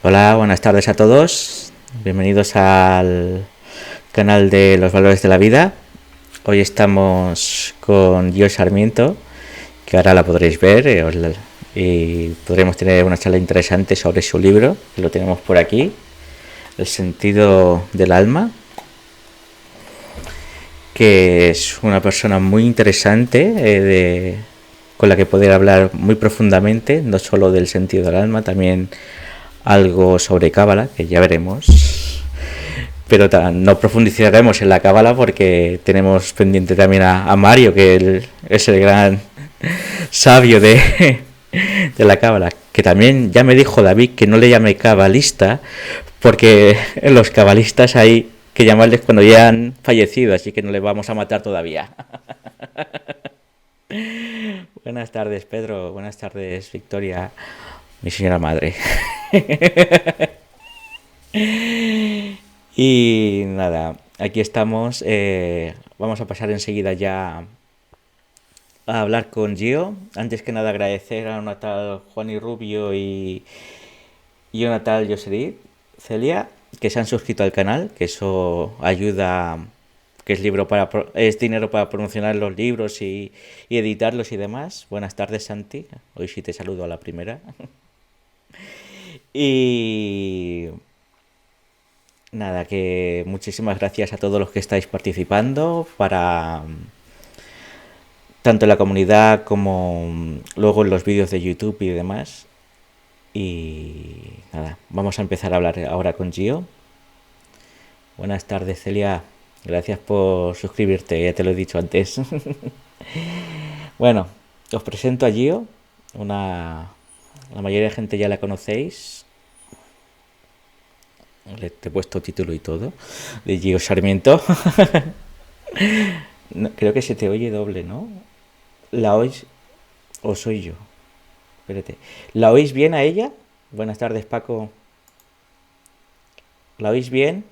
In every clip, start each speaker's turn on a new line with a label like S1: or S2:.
S1: Hola, buenas tardes a todos. Bienvenidos al canal de los valores de la vida. Hoy estamos con Gio Sarmiento, que ahora la podréis ver y podremos tener una charla interesante sobre su libro, que lo tenemos por aquí, El sentido del alma, que es una persona muy interesante, con la que poder hablar muy profundamente, no solo del sentido del alma, también algo sobre Cábala, que ya veremos. Pero no profundizaremos en la cábala porque tenemos pendiente también a Mario, que es el gran sabio de la cábala. Que también ya me dijo David que no le llame cabalista porque los cabalistas hay que llamarles cuando ya han fallecido, así que no les vamos a matar todavía. Buenas tardes, Pedro. Buenas tardes, Victoria, mi señora madre. Y nada, aquí estamos. Vamos a pasar enseguida ya a hablar con Gio. Antes que nada agradecer a una tal Juan y Rubio y una tal Joserit, Celia, que se han suscrito al canal, que eso ayuda, que es dinero para promocionar los libros y editarlos y demás. Buenas tardes, Santi. Hoy sí te saludo a la primera. Y nada, que muchísimas gracias a todos los que estáis participando para tanto en la comunidad como luego en los vídeos de YouTube y demás. Y nada, vamos a empezar a hablar ahora con Gio. Buenas tardes, Celia. Gracias por suscribirte, ya te lo he dicho antes. Bueno, os presento a Gio. La mayoría de gente ya la conocéis. Te he puesto título y todo. De Gio Sarmiento. No, creo que se te oye doble, ¿no? ¿La oís o soy yo? Espérate. ¿La oís bien a ella? Buenas tardes, Paco. ¿La oís bien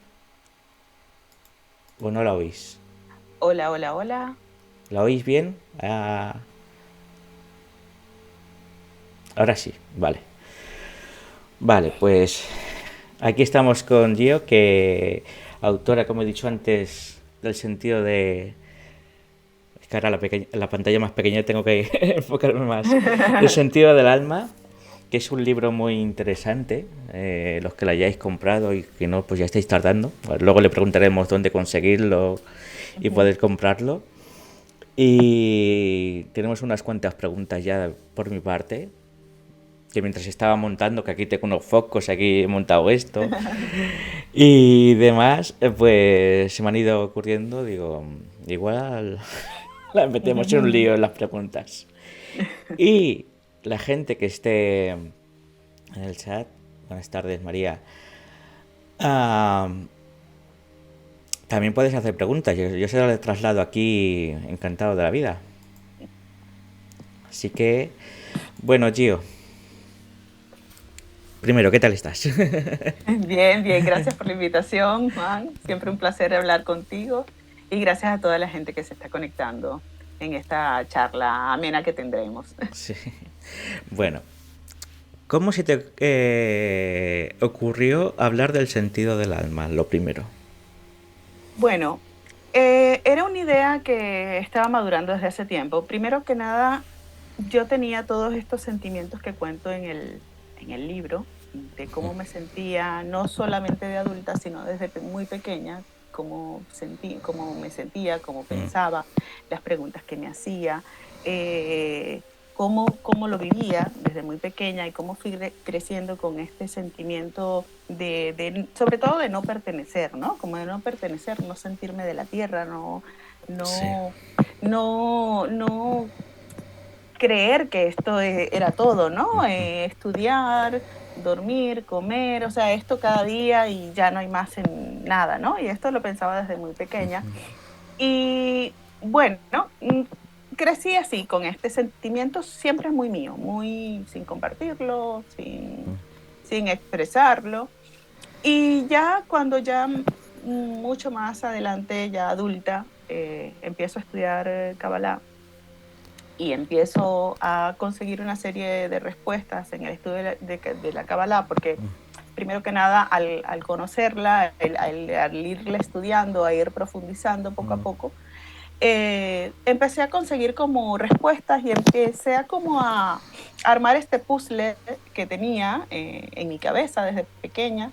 S1: o no la oís?
S2: Hola, hola, hola.
S1: ¿La oís bien? Ahora sí, vale. Vale, pues aquí estamos con Gio, que autora, como he dicho antes, del sentido de... Es que ahora la pantalla más pequeña tengo que enfocarme más. El sentido del alma, que es un libro muy interesante. Los que lo hayáis comprado y que no, pues ya estáis tardando. Luego le preguntaremos dónde conseguirlo y
S2: Ujú.
S1: poder comprarlo. Y tenemos unas cuantas preguntas ya por mi parte. Que mientras estaba montando, que aquí tengo unos focos, aquí he montado esto y demás, pues se me han ido ocurriendo. Digo, igual la metemos en un lío en las preguntas. Y la gente que esté en el chat, buenas tardes, María. Ah, también puedes hacer preguntas. Yo se las traslado aquí encantado de la vida. Así que, bueno, Gio, primero, ¿qué tal estás?
S2: Bien, bien, gracias por la invitación, Juan. Siempre un placer hablar contigo y gracias a toda la gente que se está conectando en esta charla amena que tendremos.
S1: Sí. Bueno, ¿cómo se te ocurrió hablar del sentido del alma, lo primero?
S2: Bueno, era una idea que estaba madurando desde hace tiempo. Primero que nada, yo tenía todos estos sentimientos que cuento en el libro, de cómo me sentía, no solamente de adulta, sino desde muy pequeña, cómo me sentía, cómo pensaba, las preguntas que me hacía, cómo lo vivía desde muy pequeña y cómo fui creciendo con este sentimiento sobre todo de no pertenecer, ¿no? Como de no pertenecer, no sentirme de la tierra,
S1: Sí.
S2: no, no creer que esto era todo, ¿no? Estudiar, dormir, comer, o sea, esto cada día y ya no hay más en nada, ¿no? Y esto lo pensaba desde muy pequeña. Y bueno, crecí así, con este sentimiento siempre muy mío, muy sin compartirlo, sin expresarlo. Y ya cuando ya mucho más adelante, ya adulta, empiezo a estudiar Kabbalah y empiezo a conseguir una serie de respuestas en el estudio de la Kabbalah, porque primero que nada, al conocerla, al irla estudiando, a ir profundizando poco a poco, empecé a conseguir como respuestas y empecé a como a armar este puzzle que tenía en mi cabeza desde pequeña,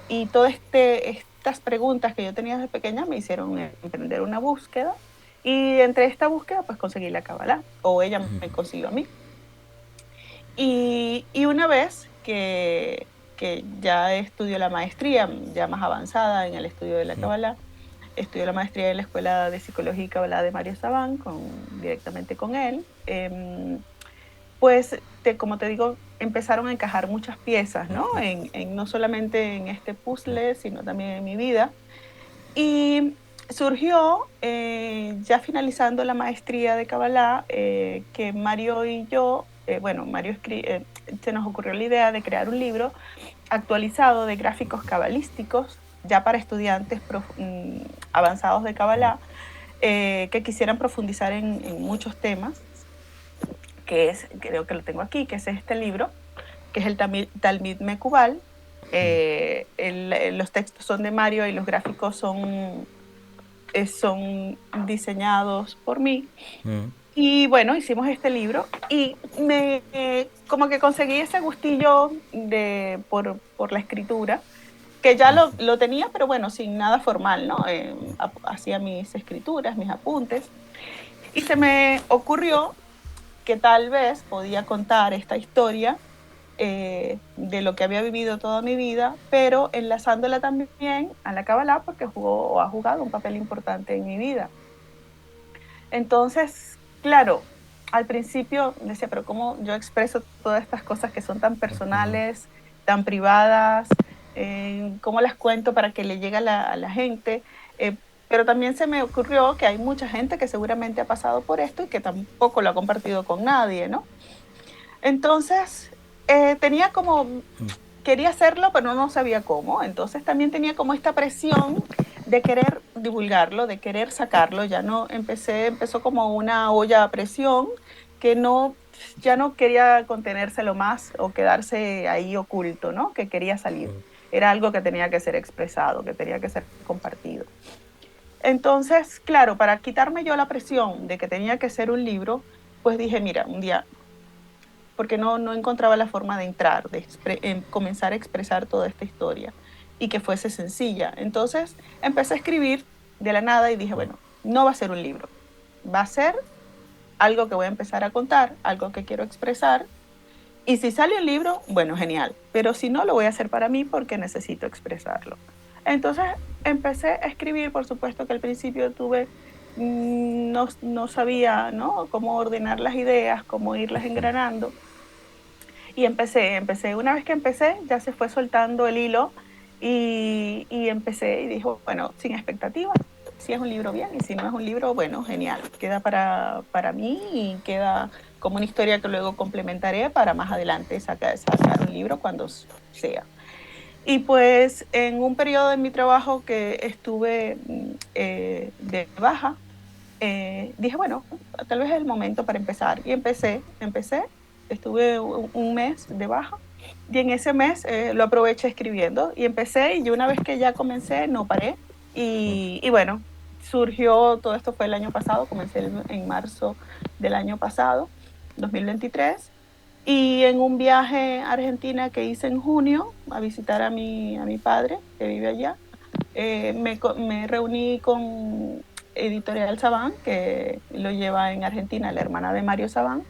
S2: y todas estas preguntas que yo tenía desde pequeña me hicieron emprender una búsqueda, y entre esta búsqueda pues conseguí la Kabbalah, o ella me consiguió a mí. Y una vez que ya estudió la maestría, ya más avanzada en el estudio de la Kabbalah, estudió la maestría en la Escuela de Psicología y Kabbalah de Mario Sabán, directamente con él, pues, como te digo, empezaron a encajar muchas piezas, ¿no? No solamente en este puzzle, sino también en mi vida. Y surgió, ya finalizando la maestría de Kabbalah, que Mario y yo, bueno, se nos ocurrió la idea de crear un libro actualizado de gráficos cabalísticos, ya para estudiantes avanzados de Kabbalah, que quisieran profundizar en muchos temas, creo que lo tengo aquí, que es este libro, que es el Talmid Mekubal. Los textos son de Mario y los gráficos son diseñados por mí. Y bueno, hicimos este libro y como que conseguí ese gustillo por la escritura, que ya lo tenía, pero bueno, sin nada formal, ¿no? Hacía mis escrituras, mis apuntes, y se me ocurrió que tal vez podía contar esta historia de lo que había vivido toda mi vida, pero enlazándola también a la Kabbalah, porque ha jugado un papel importante en mi vida. Entonces, claro, al principio decía, pero ¿cómo yo expreso todas estas cosas que son tan personales, tan privadas? ¿Cómo las cuento para que le llegue a la gente? Pero también se me ocurrió que hay mucha gente que seguramente ha pasado por esto y que tampoco lo ha compartido con nadie, ¿no? Entonces, quería hacerlo, pero no sabía cómo. Entonces también tenía como esta presión de querer divulgarlo, de querer sacarlo. Empezó como una olla a presión que ya no quería contenérselo más o quedarse ahí oculto, ¿no? Que quería salir. Era algo que tenía que ser expresado, que tenía que ser compartido. Entonces, claro, para quitarme yo la presión de que tenía que ser un libro, pues dije, mira, un día, porque no encontraba la forma de entrar, comenzar a expresar toda esta historia y que fuese sencilla. Entonces empecé a escribir de la nada y dije, bueno, no va a ser un libro, va a ser algo que voy a empezar a contar, algo que quiero expresar, y si sale un libro, bueno, genial, pero si no, lo voy a hacer para mí porque necesito expresarlo. Entonces empecé a escribir. Por supuesto que al principio no sabía, ¿no?, cómo ordenar las ideas, cómo irlas engranando. Y empecé. Una vez que empecé, ya se fue soltando el hilo y empecé y dijo, bueno, sin expectativas, si es un libro bien, y si no es un libro, bueno, genial, queda para mí y queda como una historia que luego complementaré para más adelante sacar un libro cuando sea. Y pues en un periodo de mi trabajo que estuve de baja, dije, bueno, tal vez es el momento para empezar. Y empecé, estuve un mes de baja, y en ese mes lo aproveché escribiendo y empecé, y una vez que ya comencé no paré. Y bueno, surgió, todo esto fue el año pasado, comencé en marzo del año pasado, 2023, y en un viaje a Argentina que hice en junio a visitar a mi padre que vive allá, me reuní con Editorial Sabán, que lo lleva en Argentina la hermana de Mario Sabán.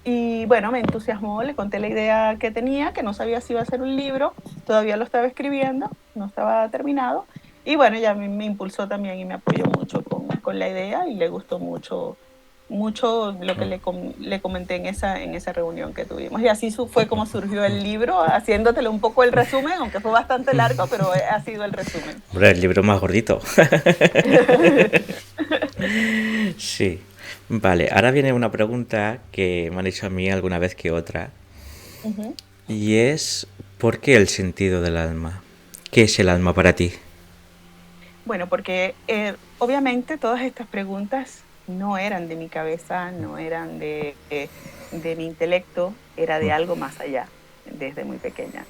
S2: Y bueno, me entusiasmó, le conté la idea que tenía, que no sabía si iba a ser un libro, todavía lo estaba escribiendo, no estaba terminado. Y bueno, ella me impulsó también y me apoyó mucho con la idea, y le gustó mucho lo que le comenté en esa reunión que tuvimos. Y así fue como surgió el libro, haciéndotele un poco el resumen, aunque fue bastante largo, pero ha sido el resumen.
S1: Hombre, el libro más gordito. Sí. Vale, ahora viene una pregunta que me han hecho a mí alguna vez que otra. Y es, ¿por qué el sentido del alma? ¿Qué es el alma para ti?
S2: Bueno, porque obviamente todas estas preguntas no eran de mi cabeza, no eran de mi intelecto, era de algo más allá, desde muy pequeña.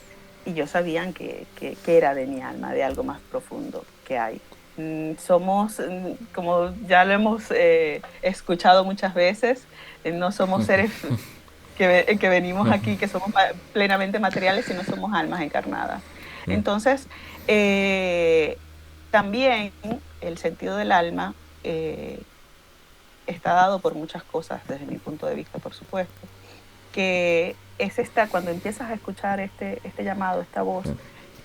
S2: y yo sabía que era de mi alma, de algo más profundo que hay. Somos, como ya lo hemos escuchado muchas veces, no somos seres que venimos aquí, que somos plenamente materiales, sino somos almas encarnadas. Entonces, también el sentido del alma está dado por muchas cosas, desde mi punto de vista, por supuesto, que es cuando empiezas a escuchar este llamado, esta voz,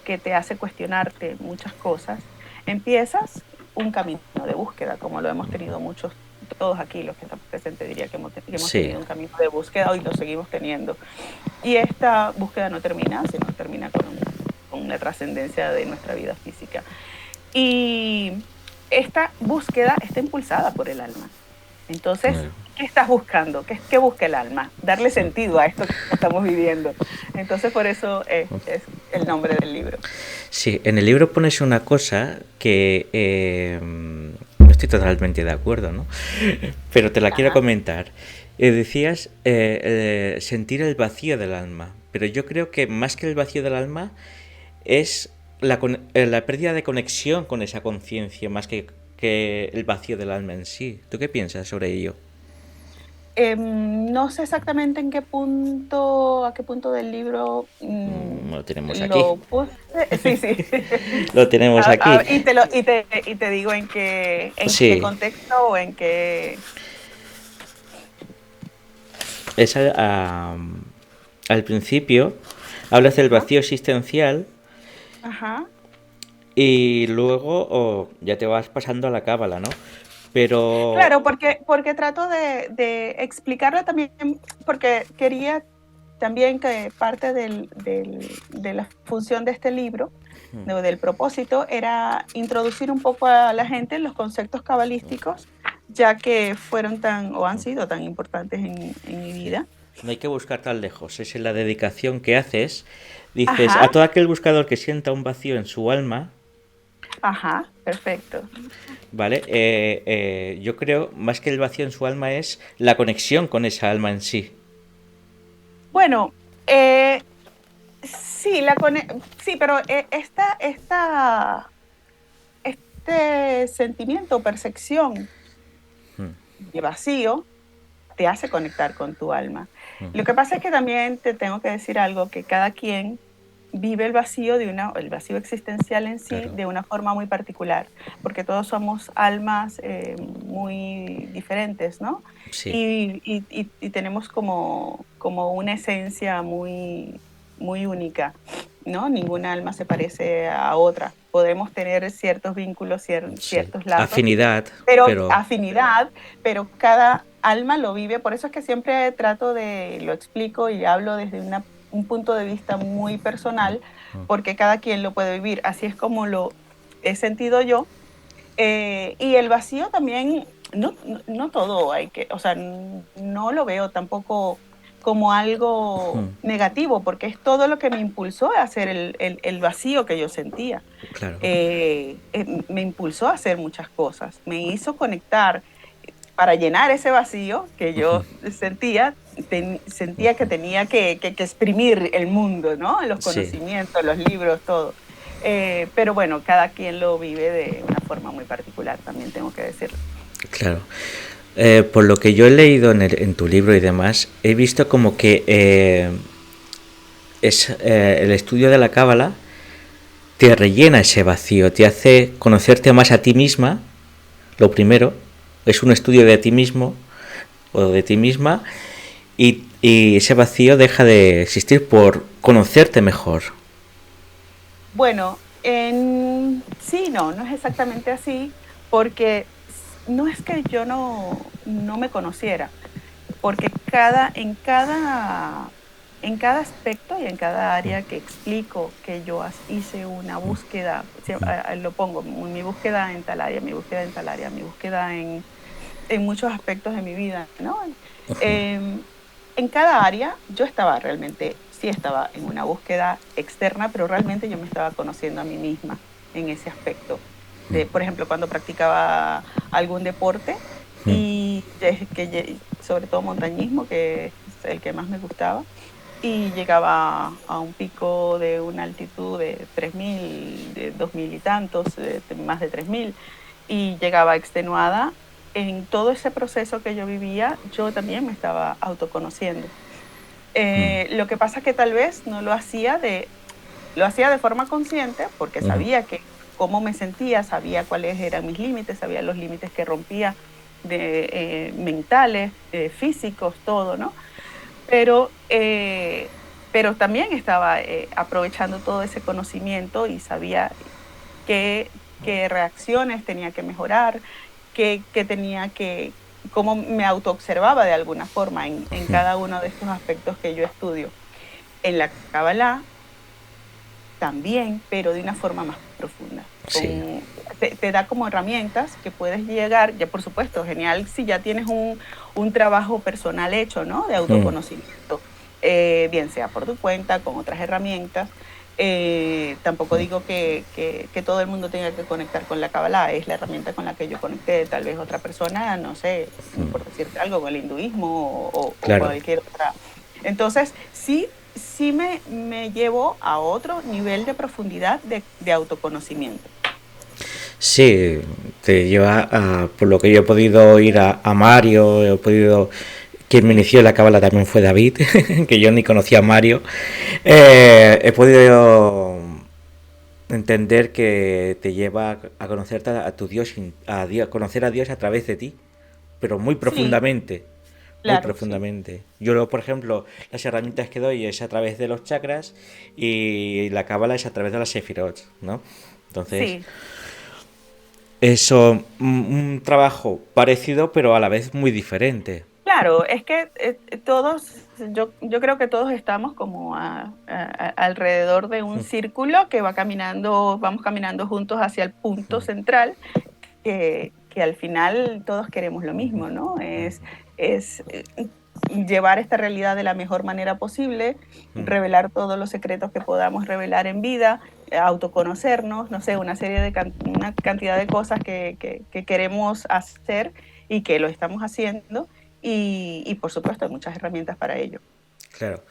S2: que te hace cuestionarte muchas cosas, empiezas un camino de búsqueda, como lo hemos tenido muchos, todos aquí los que estamos presentes, diría que hemos tenido un camino de búsqueda y lo seguimos teniendo. Y esta búsqueda no termina, sino termina con la trascendencia de nuestra vida física. Y esta búsqueda está impulsada por el alma. Entonces, ¿qué estás buscando? ¿Qué busca el alma? Darle sentido a esto que estamos viviendo. Entonces, por eso es el nombre del libro.
S1: Sí, en el libro pones una cosa que no estoy totalmente de acuerdo, ¿no? Pero te la quiero comentar. Decías sentir el vacío del alma, pero yo creo que más que el vacío del alma es la pérdida de conexión con esa conciencia, más que el vacío del alma en sí. ¿Tú qué piensas sobre ello?
S2: No sé exactamente a qué punto del libro
S1: lo tenemos aquí.
S2: Lo puse. Sí, sí.
S1: Lo tenemos aquí.
S2: Y te digo en qué contexto o en qué...
S1: Es al principio hablas del vacío existencial.
S2: Ajá.
S1: Y luego ya te vas pasando a la cábala, ¿no? Pero...
S2: Claro, porque trato de explicarlo también, porque quería también que parte de la función de este libro, del propósito, era introducir un poco a la gente en los conceptos cabalísticos, ya que fueron han sido tan importantes en mi vida.
S1: No hay que buscar tan lejos, es en la dedicación que haces. Dices, a todo aquel buscador que sienta un vacío en su alma.
S2: Ajá, perfecto.
S1: Vale, yo creo más que el vacío en su alma es la conexión con esa alma en sí.
S2: Bueno, sí, sí, pero este sentimiento o percepción de vacío te hace conectar con tu alma. Lo que pasa es que también te tengo que decir algo, que cada quien vive el vacío existencial en sí, claro, de una forma muy particular, porque todos somos almas muy diferentes, ¿no? Sí. Y tenemos como una esencia muy, muy única, ¿no? Ninguna alma se parece a otra. Podemos tener ciertos vínculos, ciertos lazos.
S1: Afinidad.
S2: Afinidad, pero cada alma lo vive. Por eso es que siempre lo explico y hablo desde un punto de vista muy personal, porque cada quien lo puede vivir. Así es como lo he sentido yo. Y el vacío también, no todo no lo veo tampoco como algo negativo, porque es todo lo que me impulsó a hacer el vacío que yo sentía.
S1: Claro.
S2: Me impulsó a hacer muchas cosas, me hizo conectar para llenar ese vacío que yo sentía que tenía que exprimir el mundo, ¿no? Los conocimientos, los libros, todo. Pero bueno, cada quien lo vive de una forma muy particular, también tengo que decirlo.
S1: Claro. Por lo que yo he leído en tu libro y demás, he visto como que el estudio de la cábala te rellena ese vacío, te hace conocerte más a ti misma, lo primero, es un estudio de ti mismo o de ti misma, y ese vacío deja de existir por conocerte mejor.
S2: Bueno, sí, no es exactamente así, porque no es que yo no me conociera, porque en cada aspecto y en cada área que explico que yo hice una búsqueda, lo pongo, mi búsqueda en tal área, mi búsqueda en tal área, mi búsqueda en muchos aspectos de mi vida, ¿no? En cada área yo sí estaba en una búsqueda externa, pero realmente yo me estaba conociendo a mí misma en ese aspecto. Por ejemplo, cuando practicaba algún deporte, y sobre todo montañismo, que es el que más me gustaba, y llegaba a un pico de una altitud de 3.000, de 2.000 y tantos, de más de 3.000, y llegaba extenuada. En todo ese proceso que yo vivía, yo también me estaba autoconociendo.
S1: Mm,
S2: Lo que pasa es que tal vez no lo hacía de forma consciente porque
S1: ujú,
S2: sabía que cómo me sentía, sabía cuáles eran mis límites, sabía los límites que rompía mentales, físicos, todo, ¿no? Pero, pero también estaba aprovechando todo ese conocimiento y sabía qué, qué reacciones tenía que mejorar, qué tenía que, cómo me autoobservaba de alguna forma en
S1: ujú.
S2: cada uno de estos aspectos que yo estudio. En la Kabbalah también, pero de una forma más profunda.
S1: Sí.
S2: Te da como herramientas que puedes llegar, ya por supuesto, genial si ya tienes un trabajo personal hecho, ¿no? De
S1: Mm,
S2: autoconocimiento, bien sea por tu cuenta, con otras herramientas. Tampoco
S1: mm,
S2: digo que todo el mundo tenga que conectar con la Kabbalah, es la herramienta con la que yo conecté, tal vez otra persona, no sé, por decirte algo, con el hinduismo o
S1: claro.
S2: cualquier otra. Entonces, sí me llevo a otro nivel de profundidad de autoconocimiento.
S1: Sí, te lleva a, por lo que yo he podido ir a Mario, he podido... Quien me inició en la cábala también fue David, que yo ni conocía a Mario. He podido entender que te lleva a conocerte a tu Dios, a conocer a Dios a través de ti, pero muy
S2: Sí,
S1: profundamente, muy
S2: claro, sí.
S1: profundamente. Yo, por ejemplo, las herramientas que doy es a través de los chakras y la cábala es a través de las sefirot, ¿no? Entonces,
S2: Sí,
S1: eso, un trabajo parecido, pero a la vez muy diferente.
S2: claro, es que todos, yo creo que todos estamos como alrededor de un círculo que va caminando, vamos caminando juntos hacia el punto central, que al final todos queremos lo mismo, ¿no? Es llevar esta realidad de la mejor manera posible, revelar todos los secretos que podamos revelar en vida, autoconocernos, no sé, una serie de una cantidad de cosas que queremos hacer y que lo estamos haciendo y por supuesto hay muchas herramientas para ello.
S1: Claro.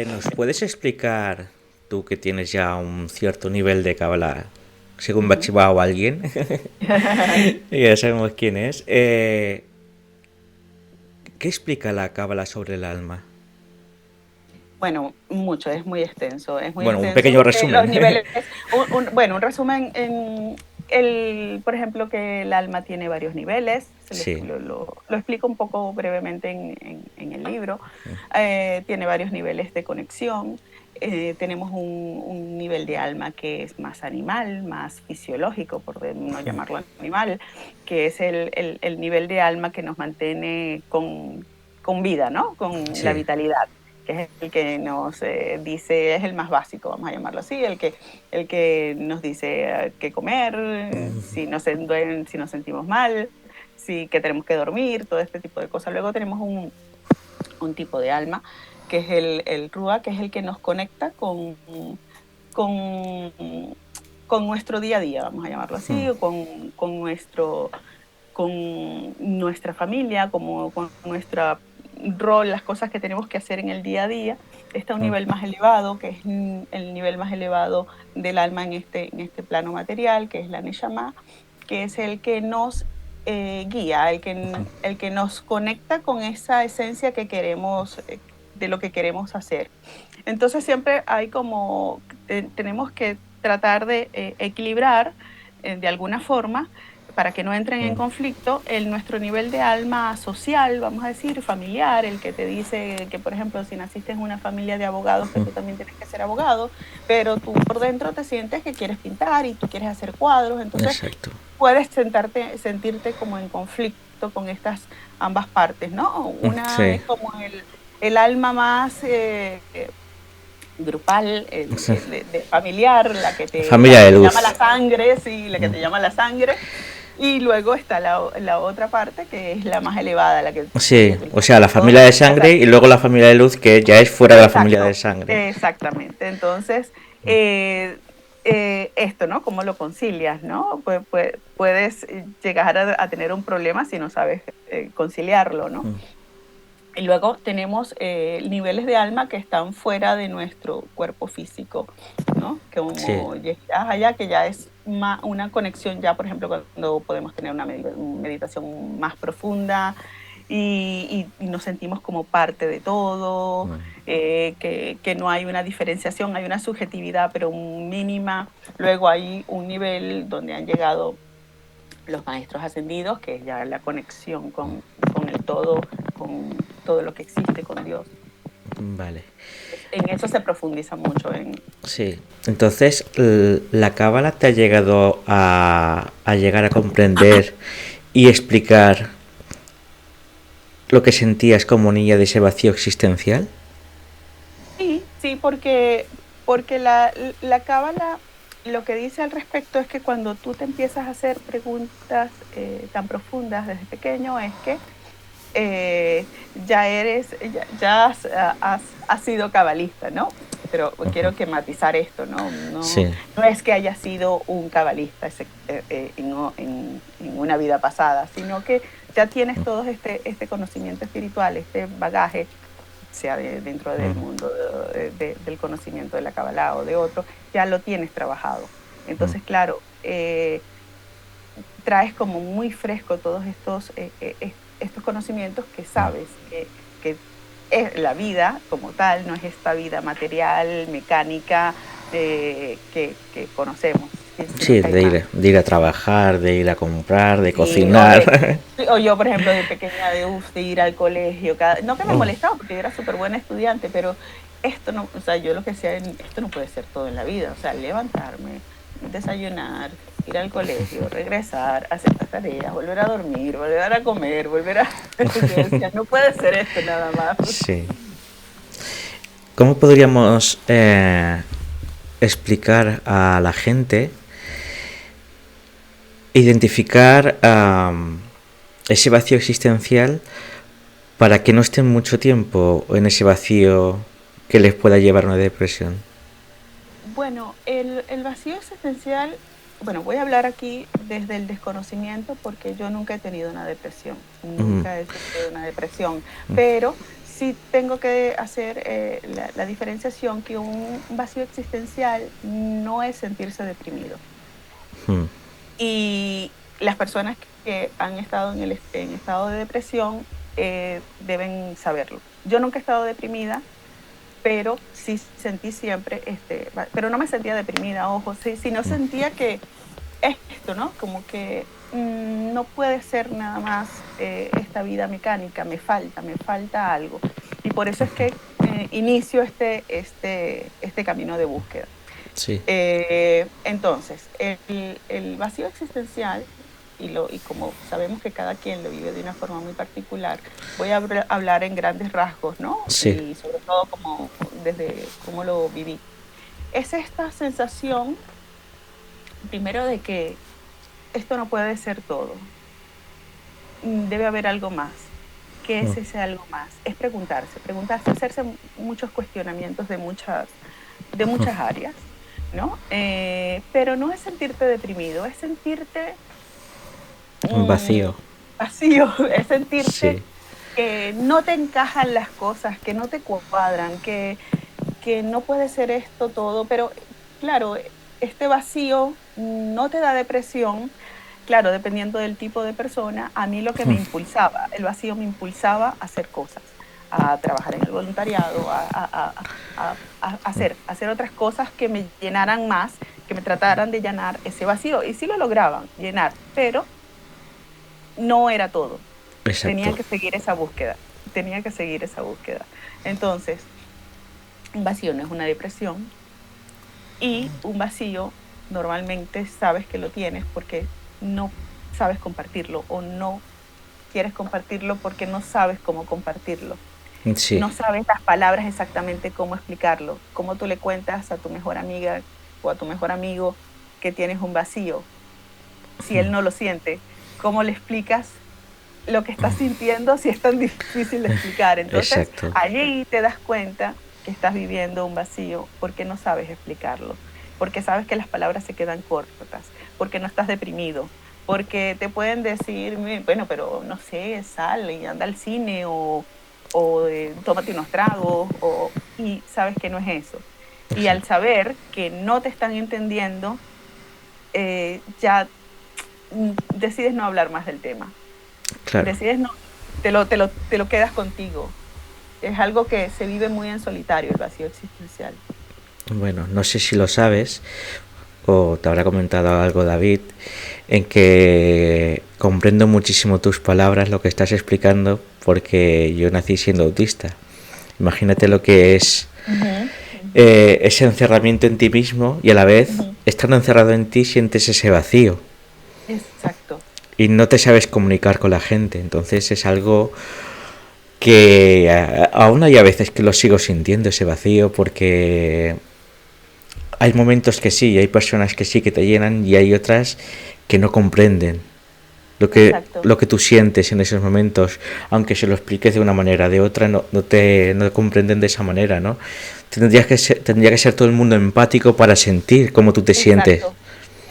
S1: ¿Nos puedes explicar, tú que tienes ya un cierto nivel de cábala, según
S2: Ujú.
S1: Bachibao o alguien, y ya sabemos quién es, ¿qué explica la cábala sobre el alma?
S2: Bueno, mucho, es muy
S1: Bueno, un
S2: extenso.
S1: pequeño
S2: Los
S1: resumen.
S2: niveles, bueno, un resumen, por ejemplo, que el alma tiene varios niveles,
S1: Sí.
S2: lo explico un poco brevemente en el libro. Tiene varios niveles de conexión. Tenemos un nivel de alma que es más animal, más fisiológico, por no llamarlo animal, que es el nivel de alma que nos mantiene con vida, ¿no? Con la
S1: Sí.
S2: vitalidad, que es el que nos dice, es el más básico, vamos a llamarlo así, el que nos dice qué comer, si nos sentimos mal, si que tenemos que dormir, todo este tipo de cosas. Luego tenemos un tipo de alma, que es el Rúa, que es el que nos conecta con, con nuestro día a día, vamos a llamarlo así, o con nuestra familia, como con nuestro rol, las cosas que tenemos que hacer en el día a día. Está un nivel más elevado, que es el nivel más elevado del alma en este plano material, que es la Neshama, que es el que nos guía, el que nos conecta con esa esencia que queremos, de lo que queremos hacer. Entonces siempre hay como, tenemos que tratar de equilibrar de alguna forma para que no entren en conflicto nuestro nivel de alma social, vamos a decir, familiar, el que te dice que, por ejemplo, si naciste en una familia de abogados, que tú también tienes que ser abogado, pero tú por dentro te sientes que quieres pintar y tú quieres hacer cuadros, entonces
S1: Exacto.
S2: puedes sentirte como en conflicto con estas ambas partes, ¿no? Una
S1: Sí.
S2: es como el alma más grupal, de familiar, la
S1: Familia
S2: que
S1: de
S2: te llama
S1: luz.
S2: la sangre, sí, la que te llama la sangre, y luego está la otra parte que es la más elevada, la que
S1: Sí,
S2: el
S1: o sea, la
S2: corazón,
S1: familia de
S2: la
S1: sangre y luego
S2: sabiduría.
S1: la familia de luz que ya es fuera de la familia de
S2: Exacto,
S1: sangre.
S2: exactamente. Entonces, esto, ¿no? ¿Cómo lo concilias, no? Puedes llegar a tener un problema si no sabes conciliarlo, ¿no? Y luego tenemos niveles de alma que están fuera de nuestro cuerpo físico, ¿no? Que
S1: Sí.
S2: como llegas allá, que ya es una conexión ya, por ejemplo, cuando podemos tener una meditación más profunda y nos sentimos como parte de todo,
S1: Mm.
S2: que no hay una diferenciación, hay una subjetividad, pero mínima. Luego hay un nivel donde han llegado los maestros ascendidos, que es ya la conexión con el todo, con todo lo que existe, con Dios.
S1: Vale.
S2: En eso se profundiza mucho.
S1: Sí. Entonces, ¿la cábala te ha llegado a llegar a comprender y explicar lo que sentías como niña de ese vacío existencial?
S2: Sí, sí, porque la cábala lo que dice al respecto es que cuando tú te empiezas a hacer preguntas tan profundas desde pequeño, es que has sido cabalista, ¿no? Pero quiero que matizar esto, ¿no? No,
S1: Sí.
S2: no es que hayas sido un cabalista en una vida pasada, sino que ya tienes todo este conocimiento espiritual, este bagaje, sea dentro del mundo del conocimiento de la Kabbalah o de otro, ya lo tienes trabajado. Entonces, claro, traes como muy fresco todos estos conocimientos que sabes que es la vida como tal, no es esta vida material, mecánica que conocemos, sino
S1: Sí,
S2: que hay más.
S1: de ir a trabajar, de ir a comprar, de
S2: Sí,
S1: cocinar.
S2: o yo, por ejemplo, de pequeña, de ir al colegio, no que me molestaba porque yo era súper buena estudiante, pero esto no, o sea, yo lo que decía, esto no puede ser todo en la vida, o sea, levantarme, desayunar, ir al colegio, regresar, hacer las tareas, volver a dormir, volver a comer, volver a... Yo decía, no puede ser esto nada más.
S1: Sí. ¿Cómo podríamos explicar a la gente, identificar ese vacío existencial para que no estén mucho tiempo en ese vacío que les pueda llevar a una depresión?
S2: Bueno, el vacío existencial, bueno, voy a hablar aquí desde el desconocimiento porque yo nunca he tenido una depresión,
S1: Mm,
S2: nunca he sufrido una depresión, pero sí tengo que hacer la diferenciación que un vacío existencial no es sentirse deprimido.
S1: mm,
S2: Y las personas que han estado en estado de depresión deben saberlo. Yo nunca he estado deprimida, pero sí sentí siempre, pero no me sentía deprimida, ojo, sí, sino sentía que esto, ¿no? Como que no puede ser nada más esta vida mecánica, me falta algo. Y por eso es que inicio este camino de búsqueda.
S1: sí.
S2: Entonces, el vacío existencial, y como sabemos que cada quien lo vive de una forma muy particular, voy a hablar en grandes rasgos, ¿no?
S1: Sí.
S2: Y sobre todo desde cómo lo viví. Es esta sensación, primero, de que esto no puede ser todo. Debe haber algo más. ¿Qué es ese algo más? Es preguntarse, hacerse muchos cuestionamientos de muchas áreas, ¿no? Pero no es sentirte deprimido, es sentirte
S1: Vacío.
S2: vacío, es sentirte
S1: Sí.
S2: que no te encajan las cosas, que no te cuadran, que no puede ser esto todo, pero claro, este vacío no te da depresión, claro, dependiendo del tipo de persona. A mí lo que me impulsaba, el vacío me impulsaba a hacer cosas, a trabajar en el voluntariado, hacer otras cosas que me llenaran más, que me trataran de llenar ese vacío. Y sí lo lograban llenar, pero no era todo. Tenía
S1: Exacto.
S2: que seguir esa búsqueda, tenía que seguir esa búsqueda. Entonces, un vacío no es una depresión, y un vacío normalmente sabes que lo tienes porque no sabes compartirlo o no quieres compartirlo porque no sabes cómo compartirlo.
S1: Sí.
S2: No sabes las palabras exactamente cómo explicarlo. Cómo tú le cuentas a tu mejor amiga o a tu mejor amigo que tienes un vacío. Si él no lo siente, ¿cómo le explicas lo que estás sintiendo si es tan difícil de explicar? Entonces,
S1: Exacto.
S2: allí te das cuenta que estás viviendo un vacío porque no sabes explicarlo, porque sabes que las palabras se quedan cortas, porque no estás deprimido, porque te pueden decir, bueno, pero no sé, sal y anda al cine o de tómate unos tragos, y sabes que no es eso. Y al saber que no te están entendiendo, ya decides no hablar más del tema.
S1: Claro.
S2: Decides no, te lo quedas contigo. Es algo que se vive muy en solitario, el vacío existencial.
S1: Bueno, no sé si lo sabes o te habrá comentado algo David, en que comprendo muchísimo tus palabras, lo que estás explicando, porque yo nací siendo autista. Imagínate lo que es
S2: Uh-huh.
S1: ese encerramiento en ti mismo y a la vez,
S2: Uh-huh.
S1: estando encerrado en ti, sientes ese vacío
S2: Exacto.
S1: y no te sabes comunicar con la gente. Entonces es algo que aún hay a veces que lo sigo sintiendo, ese vacío, porque hay momentos que sí, hay personas que sí que te llenan y hay otras que no comprenden
S2: Exacto.
S1: lo que tú sientes en esos momentos, aunque se lo expliques de una manera o de otra, no comprenden de esa manera, ¿no? Tendría que ser todo el mundo empático para sentir cómo tú te sientes.
S2: Exacto.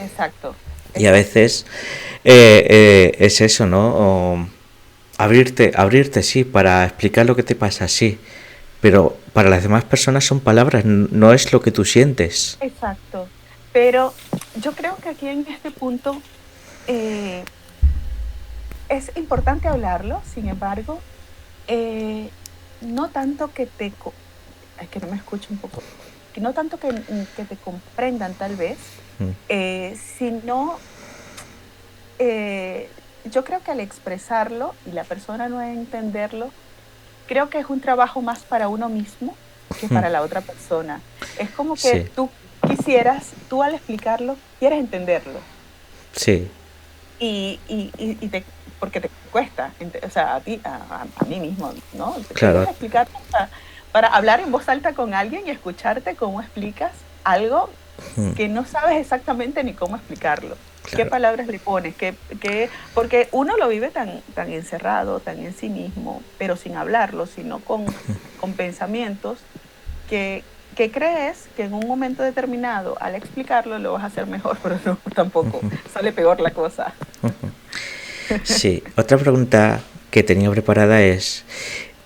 S2: Exacto.
S1: Y a
S2: Exacto.
S1: veces es eso, ¿no? O abrirte, sí, para explicar lo que te pasa, sí. Pero para las demás personas son palabras, no es lo que tú sientes.
S2: Exacto. Pero yo creo que aquí en este punto eh, es importante hablarlo, sin embargo, eh, no tanto que es que no me escucho un poco, que no tanto que te comprendan tal vez,
S1: Mm.
S2: sino yo creo que al expresarlo y la persona no entenderlo, creo que es un trabajo más para uno mismo que para la otra persona. Es como que
S1: Sí,
S2: tú al explicarlo, quieres entenderlo.
S1: sí,
S2: Y porque te cuesta, o sea, a mí mismo, ¿no? Quieres
S1: claro.
S2: explicar para hablar en voz alta con alguien y escucharte cómo explicas algo
S1: Mm.
S2: que no sabes exactamente ni cómo explicarlo. ¿Qué
S1: Claro.
S2: palabras le pones? Porque uno lo vive tan encerrado, tan en sí mismo, pero sin hablarlo, sino con pensamientos que crees que en un momento determinado, al explicarlo, lo vas a hacer mejor, pero no, tampoco, sale peor la cosa.
S1: Sí, otra pregunta que tenía preparada es,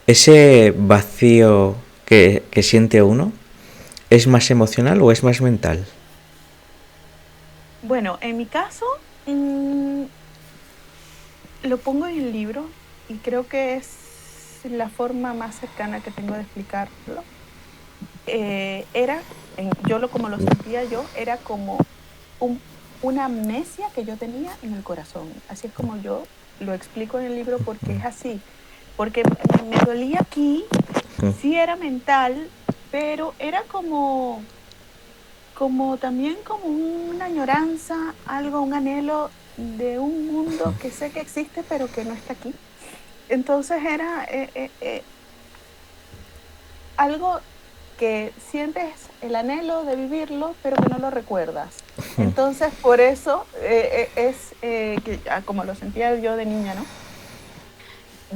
S1: ¿ese vacío que siente uno es más emocional o es más mental?
S2: Bueno, en mi caso, mmm, lo pongo en el libro y creo que es la forma más cercana que tengo de explicarlo. Como lo sentía yo, era como un, una amnesia que yo tenía en el corazón. Así es como yo lo explico en el libro porque es así. Porque me dolía aquí,
S1: Mm.
S2: sí era mental, pero era como también como una añoranza, algo, un anhelo de un mundo que sé que existe pero que no está aquí. Entonces era algo que sientes el anhelo de vivirlo pero que no lo recuerdas. Entonces por eso como lo sentía yo de niña, ¿no?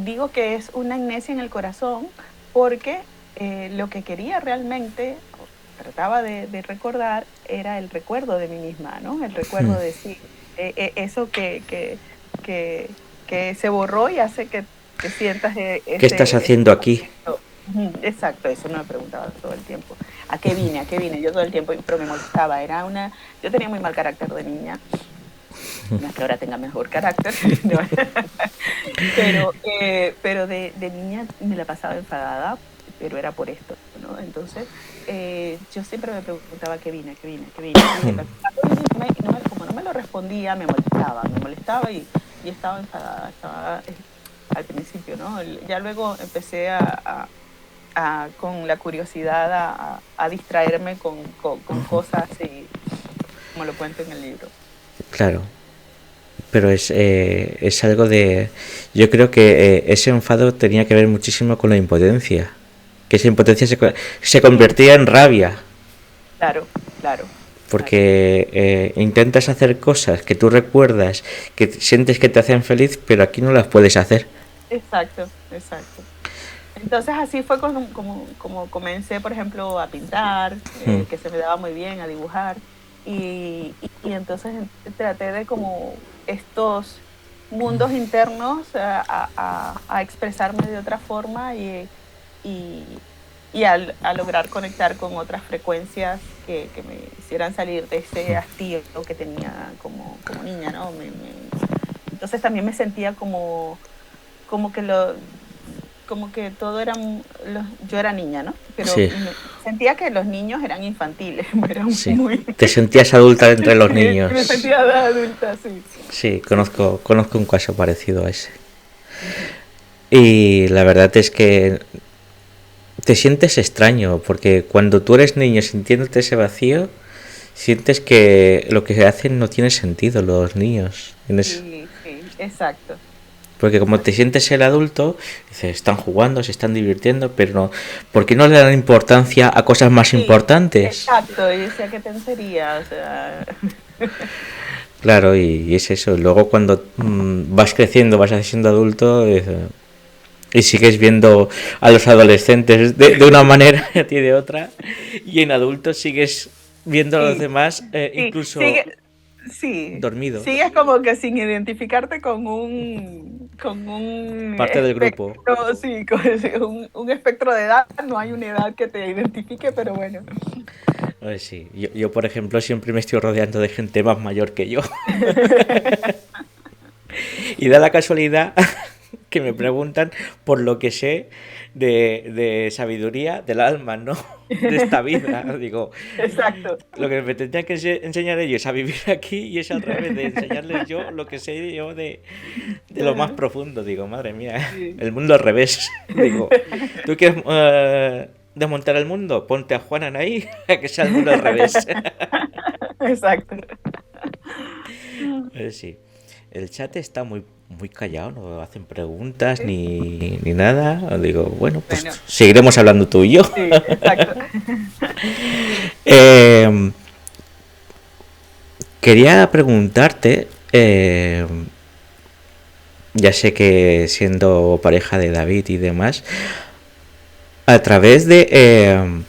S2: Digo que es una amnesia en el corazón porque lo que quería realmente, trataba de recordar, era el recuerdo de mí misma, ¿no? El recuerdo de sí, eso que se borró y hace que sientas
S1: ¿Qué estás
S2: ese
S1: haciendo aquí?
S2: conflicto. Exacto, eso no me preguntaba todo el tiempo. ¿A qué vine? ¿A qué vine? Yo todo el tiempo, pero me molestaba. Yo tenía muy mal carácter de niña. No es que ahora tenga mejor carácter, no. Pero de niña me la pasaba enfadada, pero era por esto, ¿no? Entonces, yo siempre me preguntaba qué vine, qué vine, qué vine. Como no me lo respondía, me molestaba y estaba enfadada, estaba al principio, ¿no? Ya luego empecé con la curiosidad a distraerme con cosas y como lo cuento en el libro.
S1: Claro, pero es algo de... Yo creo que ese enfado tenía que ver muchísimo con la impotencia, que esa impotencia se
S2: Sí,
S1: convertía en rabia,
S2: claro, claro, claro.
S1: porque intentas hacer cosas que tú recuerdas, que sientes que te hacen feliz, pero aquí no las puedes hacer.
S2: Exacto, exacto. Entonces así fue como comencé, por ejemplo, a pintar,
S1: Mm.
S2: que se me daba muy bien, a dibujar, y entonces traté de como estos mundos internos a expresarme de otra forma y, a lograr conectar con otras frecuencias que me hicieran salir de ese hastío que tenía como niña, ¿no? Entonces también me sentía como que como que todo era, yo era niña, ¿no? Pero
S1: Sí,
S2: sentía que los niños eran infantiles, eran
S1: sí.
S2: muy...
S1: Te sentías adulta entre los
S2: me
S1: niños.
S2: sentía adulta, sí.
S1: Sí, conozco un caso parecido a ese. Y la verdad es que te sientes extraño, porque cuando tú eres niño sintiéndote ese vacío, sientes que lo que hacen no tiene sentido los niños.
S2: Sí, sí, exacto.
S1: Porque como te
S2: Exacto.
S1: sientes el adulto, dices, están jugando, se están divirtiendo, pero no, ¿por qué no le dan importancia a cosas más
S2: Sí,
S1: importantes?
S2: exacto. Y decía, qué tontería, o sea...
S1: Claro, y es eso. Luego cuando vas creciendo, vas siendo adulto, y sigues viendo a los adolescentes de una manera y a ti de otra, y en adultos sigues viendo a los
S2: Sí,
S1: demás
S2: sí,
S1: incluso
S2: sigue, sí,
S1: dormidos,
S2: sigues como que sin identificarte con un
S1: parte del grupo.
S2: espectro, sí, con un espectro de edad. No hay una edad que te identifique, pero bueno.
S1: Sí, yo, por ejemplo siempre me estoy rodeando de gente más mayor que yo. Y da la casualidad que me preguntan por lo que sé de sabiduría del alma, ¿no? De esta vida. Digo,
S2: Exacto.
S1: lo que me tendrían que enseñar ellos a vivir aquí y es al revés, de enseñarles yo lo que sé yo de lo más
S2: Ajá,
S1: profundo. Digo, madre mía,
S2: sí.
S1: el mundo al revés. Digo, ¿tú quieres desmontar el mundo? Ponte a Juanan ahí, a que sea el mundo al revés.
S2: Exacto.
S1: Sí. El chat está muy callado, no hacen preguntas ni nada. Digo, bueno, pues
S2: Bueno,
S1: seguiremos hablando tú y yo.
S2: sí, exacto.
S1: Eh, quería preguntarte, ya sé que siendo pareja de David y demás, a través de...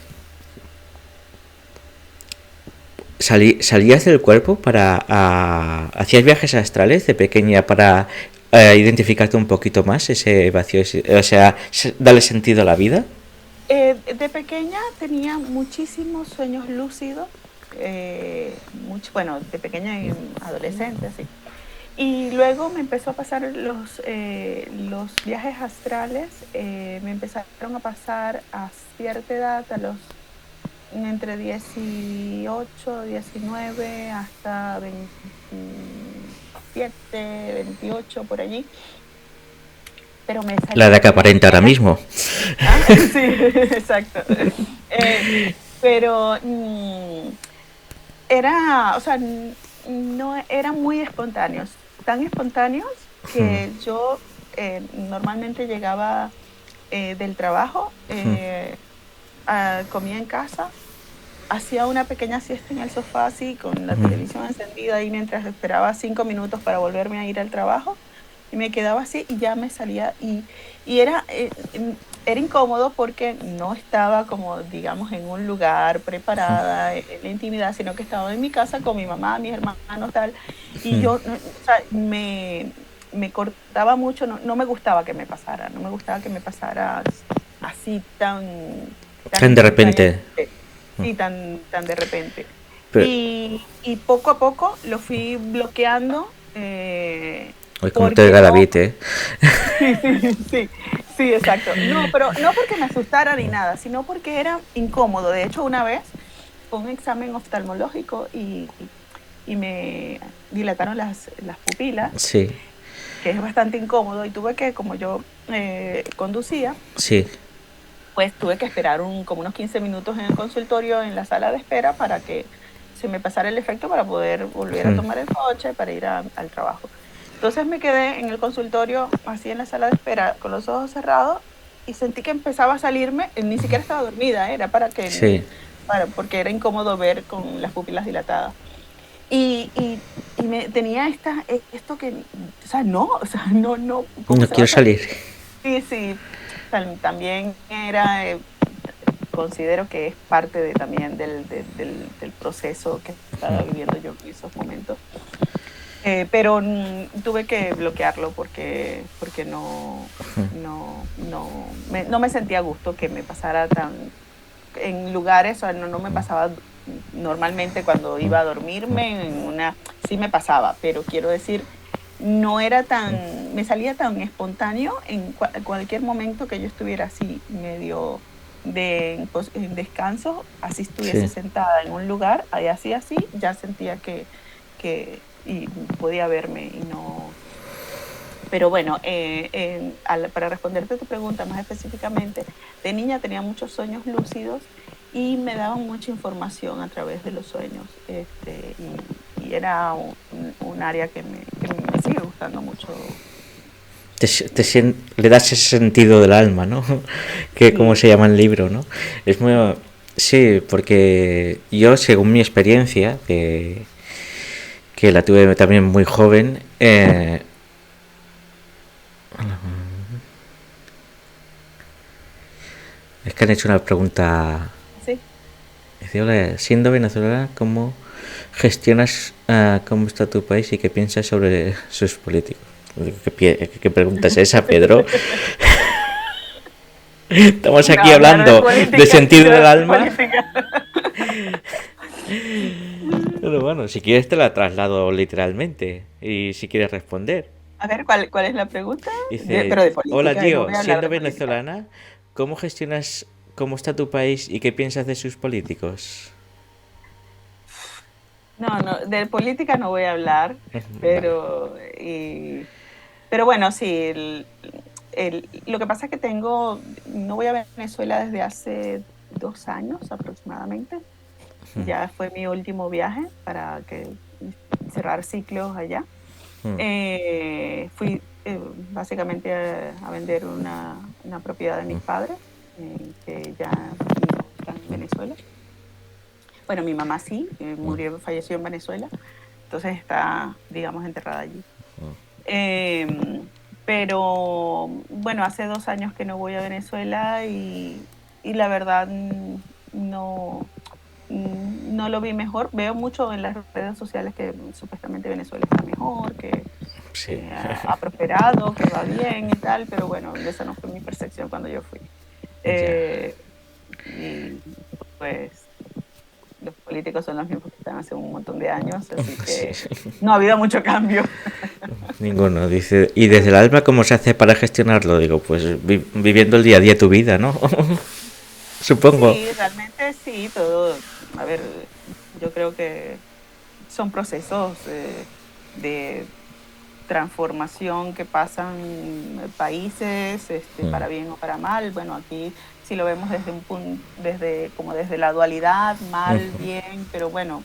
S1: ¿salías del cuerpo para... ¿hacías viajes astrales de pequeña para identificarte un poquito más ese vacío? O sea, darle sentido a la vida.
S2: De pequeña tenía muchísimos sueños lúcidos, bueno, de pequeña y adolescente, sí. Y luego me empezó a pasar los viajes astrales, me empezaron a pasar a cierta edad, entre 18, 19 hasta 27, 28 por allí, pero me
S1: La
S2: salía
S1: edad que
S2: como
S1: aparenta ahora mismo.
S2: ¿ah? Sí, exacto. Eh, pero o sea, no eran muy espontáneos, tan espontáneos que yo normalmente llegaba del trabajo, comía en casa, hacía una pequeña siesta en el sofá así con la televisión encendida ahí mientras esperaba 5 minutos para volverme a ir al trabajo y me quedaba así y ya me salía y era incómodo porque no estaba como digamos en un lugar preparada en la intimidad, sino que estaba en mi casa con mi mamá, mis hermanos, tal, y yo, o sea, me cortaba mucho, no me gustaba que me pasara, no me gustaba que me pasara así tan
S1: De repente.
S2: espontáneamente, sí, tan de repente.
S1: Pero,
S2: Y poco a poco lo fui bloqueando
S1: hoy como te
S2: porque
S1: oiga
S2: no,
S1: David, ¿eh?
S2: sí, sí, sí, sí, exacto. No, pero no porque me asustara ni nada, sino porque era incómodo. De hecho, una vez fue un examen oftalmológico y me dilataron las pupilas,
S1: Sí,
S2: que es bastante incómodo, y tuve que, como yo conducía,
S1: sí.
S2: pues tuve que esperar como unos 15 minutos en el consultorio, en la sala de espera, para que se me pasara el efecto para poder volver a tomar el coche para ir al trabajo. Entonces me quedé en el consultorio, así en la sala de espera, con los ojos cerrados, y sentí que empezaba a salirme, ni siquiera estaba dormida, era
S1: Sí.
S2: porque era incómodo ver con las pupilas dilatadas. Y tenía esto que, o sea, no, ¿cómo
S1: No
S2: se va a
S1: quiero
S2: salir?
S1: salir.
S2: Sí, sí, también considero que es parte también del proceso que estaba viviendo yo en esos momentos. Pero tuve que bloquearlo porque no me sentía a gusto que me pasara tan en lugares, o sea, no me pasaba normalmente cuando iba a dormirme, sí me pasaba, pero quiero decir, no era tan, me salía tan espontáneo en cualquier momento que yo estuviera así medio en descanso, así estuviese
S1: Sí.
S2: sentada en un lugar, así, ya sentía y podía verme y no. Pero bueno, para responderte tu pregunta más específicamente, de niña tenía muchos sueños lúcidos y me daban mucha información a través de los sueños. Y era un área que me sigue gustando mucho.
S1: Le das ese sentido del alma, ¿no? Que como
S2: Sí,
S1: se llama el libro, ¿no? Es muy... Sí, porque yo, según mi experiencia, que la tuve también muy joven, es que han hecho una pregunta.
S2: sí.
S1: Dice, hola, siendo venezolana, ¿cómo gestionas cómo está tu país y qué piensas sobre sus políticos? ¿Qué pregunta es esa, Pedro? Estamos
S2: No,
S1: aquí
S2: hablar de
S1: hablando de
S2: política,
S1: sentido del
S2: de
S1: alma.
S2: política.
S1: Pero bueno, si quieres te la traslado literalmente y si quieres responder.
S2: A ver, ¿cuál es la pregunta?
S1: Dice,
S2: Pero de
S1: hola
S2: política, no
S1: Gio,
S2: voy a hablar
S1: siendo
S2: de política.
S1: venezolana, ¿cómo gestionas cómo está tu país y qué piensas de sus políticos?
S2: No, de política no voy a hablar,
S1: Vale.
S2: pero bueno, sí, lo que pasa es que no voy a Venezuela desde hace 2 años aproximadamente. Ya fue mi último viaje para cerrar ciclos allá. Fui básicamente a vender una propiedad de mis padres, que ya no están en Venezuela. Bueno, mi mamá sí, falleció en Venezuela, entonces está, digamos, enterrada allí. Eh, pero bueno, hace 2 años que no voy a Venezuela y la verdad no lo vi mejor. Veo mucho en las redes sociales que supuestamente Venezuela está mejor,
S1: Sí,
S2: que ha prosperado, que va bien y tal, pero bueno, esa no fue mi percepción cuando yo fui.
S1: ya.
S2: Eh, y pues los políticos son los mismos que están hace un montón de años, así
S1: Sí.
S2: que no ha habido mucho cambio.
S1: Ninguno. Dice, ¿y desde el alma cómo se hace para gestionarlo? Digo, pues viviendo el día a día tu vida, ¿no? Supongo.
S2: Sí, realmente sí, todo. A ver, yo creo que son procesos de transformación que pasan países, para bien o para mal. Bueno, aquí sí lo vemos desde un punto, desde la dualidad, mal, bien, pero bueno,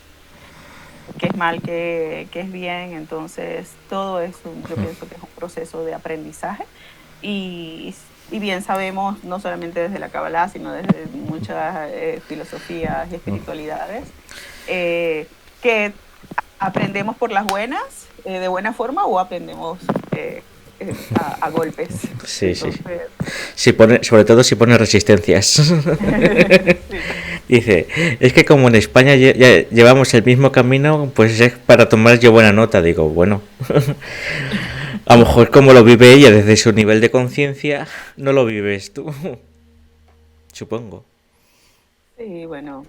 S2: que es mal, que es bien. Entonces, todo eso yo pienso que es un proceso de aprendizaje y, y bien sabemos, no solamente desde la Kabbalah, sino desde muchas filosofías y espiritualidades, que aprendemos por las buenas, de buena forma, o aprendemos a golpes.
S1: Sí, sí.
S2: Entonces,
S1: Sobre todo si pone resistencias.
S2: sí,
S1: Dice, es que como en España ya llevamos el mismo camino, pues es para tomar yo buena nota. Digo, bueno, a lo mejor como lo vive ella desde su nivel de conciencia, no lo vives tú, supongo.
S2: sí, bueno,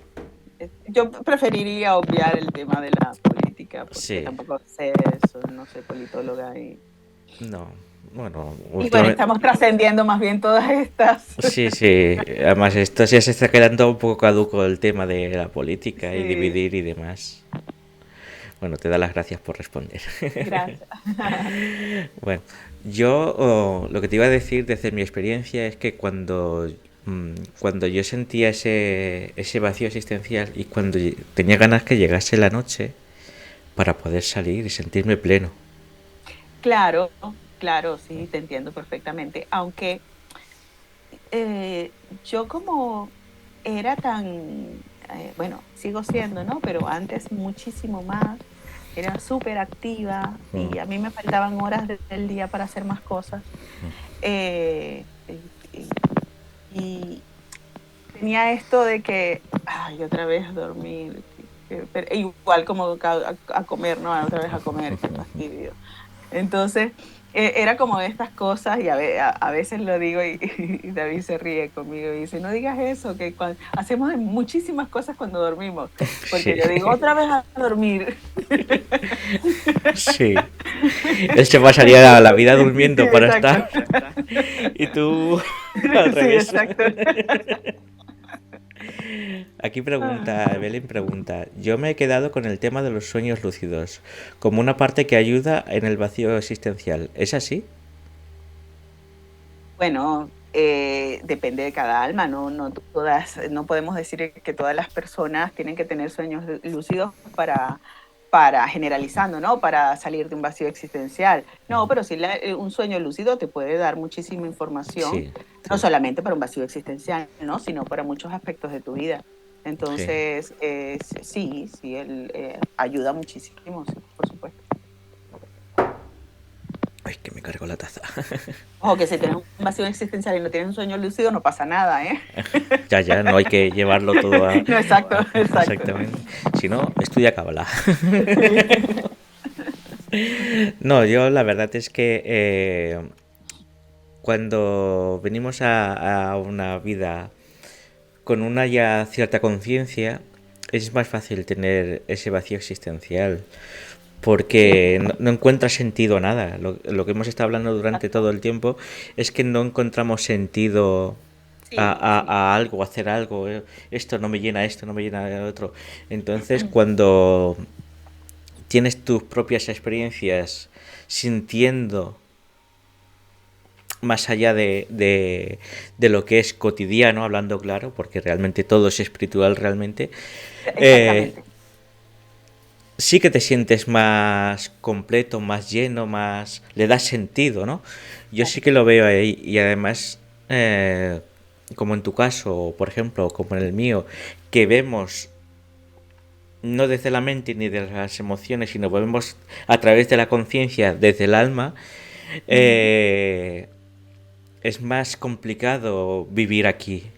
S2: yo preferiría obviar el tema de la política porque
S1: Sí,
S2: tampoco sé eso, no soy politóloga
S1: no, bueno,
S2: y bueno,
S1: últimamente...
S2: estamos trascendiendo más bien todas estas.
S1: Sí, sí, además esto ya se está quedando un poco caduco el tema de la política y
S2: Sí,
S1: dividir y demás. Bueno, te da las gracias por responder.
S2: gracias.
S1: Bueno, yo lo que te iba a decir desde mi experiencia es que cuando yo sentía ese vacío existencial y cuando tenía ganas que llegase la noche para poder salir y sentirme pleno.
S2: Claro, claro, sí, te entiendo perfectamente. Aunque yo como era tan, bueno, sigo siendo, ¿no? Pero antes muchísimo más, era súper activa y a mí me faltaban horas del día para hacer más cosas. Eh, y, y tenía esto de que, ay, otra vez dormir, pero igual como a comer, ¿no? Otra vez a comer, qué fastidio. Entonces, era como de estas cosas y a veces lo digo y David se ríe conmigo y dice, no digas eso, que hacemos muchísimas cosas cuando dormimos, porque
S1: Sí,
S2: yo digo, otra vez a dormir.
S1: sí. Él se pasaría la vida
S2: Sí,
S1: durmiendo para
S2: exacto.
S1: estar y tú al
S2: Sí,
S1: revés.
S2: exacto.
S1: Aquí
S2: Ah.
S1: pregunta, Belén pregunta, yo me he quedado con el tema de los sueños lúcidos, como una parte que ayuda en el vacío existencial. ¿Es así?
S2: Bueno, depende de cada alma, no podemos decir que todas las personas tienen que tener sueños lúcidos para generalizando, ¿no? Para salir de un vacío existencial. No, pero sí un sueño lúcido te puede dar muchísima información,
S1: Sí,
S2: no
S1: sí,
S2: solamente para un vacío existencial, ¿no? Sino para muchos aspectos de tu vida.
S1: sí.
S2: Entonces, sí, él ayuda muchísimo, sí, por supuesto.
S1: Ay, que me cargo la taza.
S2: Ojo, que si tienes un vacío existencial y no tienes un sueño lúcido, no pasa nada, ¿eh?
S1: Ya, ya, no hay que llevarlo todo a...
S2: No, exacto, exacto.
S1: Exactamente. Si no, estudia Kabbalah.
S2: Sí.
S1: No, yo la verdad es que cuando venimos a una vida con una ya cierta conciencia, es más fácil tener ese vacío existencial,
S2: Sí,
S1: porque no encuentra sentido a nada. Lo que hemos estado hablando durante
S2: exacto.
S1: todo el tiempo es que no encontramos sentido
S2: Sí, sí.
S1: a algo, a hacer algo. Esto no me llena, esto no me llena el otro. Entonces, cuando tienes tus propias experiencias sintiendo más allá de lo que es cotidiano, hablando claro, porque realmente todo es espiritual realmente, eh,
S2: Exactamente.
S1: sí que te sientes más completo, más lleno, más... le das sentido, ¿no? Yo sí
S2: Claro.
S1: que lo veo ahí y además, como en tu caso, por ejemplo, como en el mío, que vemos no desde la mente ni de las emociones, sino vemos a través de la conciencia, desde el alma,
S2: Ujú.
S1: eh, es más complicado vivir aquí.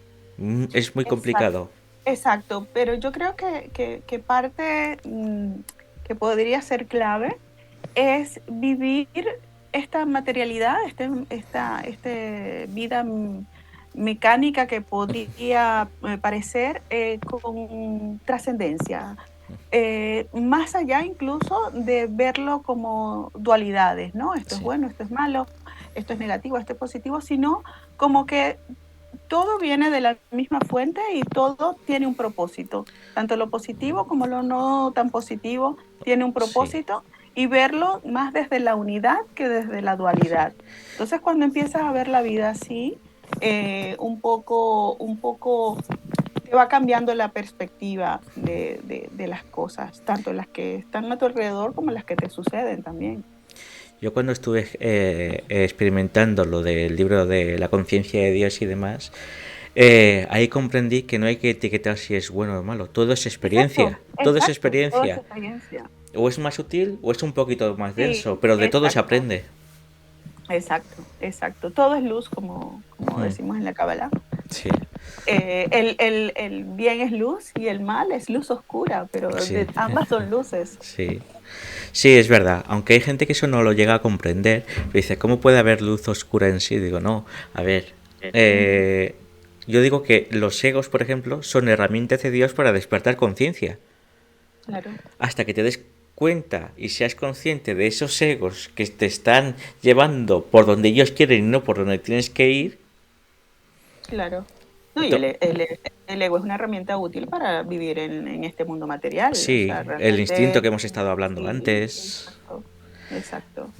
S1: Es muy
S2: Exacto.
S1: complicado.
S2: Exacto, pero yo creo que parte que podría ser clave es vivir esta materialidad, esta vida mecánica que podría parecer con trascendencia, más allá incluso de verlo como dualidades, ¿no? Esto es
S1: Sí,
S2: bueno, esto es malo, esto es negativo, esto es positivo, sino como que todo viene de la misma fuente y todo tiene un propósito. Tanto lo positivo como lo no tan positivo tiene un
S1: sí.
S2: propósito y verlo más desde la unidad que desde la dualidad. Entonces, cuando empiezas a ver la vida así, un poco te va cambiando la perspectiva de las cosas, tanto las que están a tu alrededor como las que te suceden también.
S1: Yo cuando estuve experimentando lo del libro de la conciencia de Dios y demás, ahí comprendí que no hay que etiquetar si es bueno o malo. Todo es experiencia.
S2: Exacto,
S1: Todo es
S2: exacto, toda esa
S1: experiencia.
S2: experiencia.
S1: O es más sutil o es un poquito más
S2: Sí,
S1: denso, pero de todo se
S2: exacto.
S1: aprende.
S2: Exacto, exacto. Todo es luz, como
S1: Mm,
S2: decimos en la Kabbalah.
S1: sí,
S2: El bien es luz y el mal es luz oscura, pero
S1: sí,
S2: ambas son luces.
S1: sí. Sí, es verdad. Aunque hay gente que eso no lo llega a comprender, dice, ¿cómo puede haber luz oscura en sí? Digo, no, a ver.
S2: Ujú.
S1: eh, yo digo que los egos, por ejemplo, son herramientas de Dios para despertar conciencia.
S2: Claro,
S1: Hasta que te des cuenta y seas consciente de esos egos que te están llevando por donde ellos quieren y no por donde tienes que ir,
S2: claro. No, y
S1: to-
S2: el ego es una herramienta útil para vivir en este mundo material. O
S1: sí,
S2: sea,
S1: el instinto
S2: realmente,
S1: que hemos estado hablando
S2: sí,
S1: antes.
S2: exacto, exacto.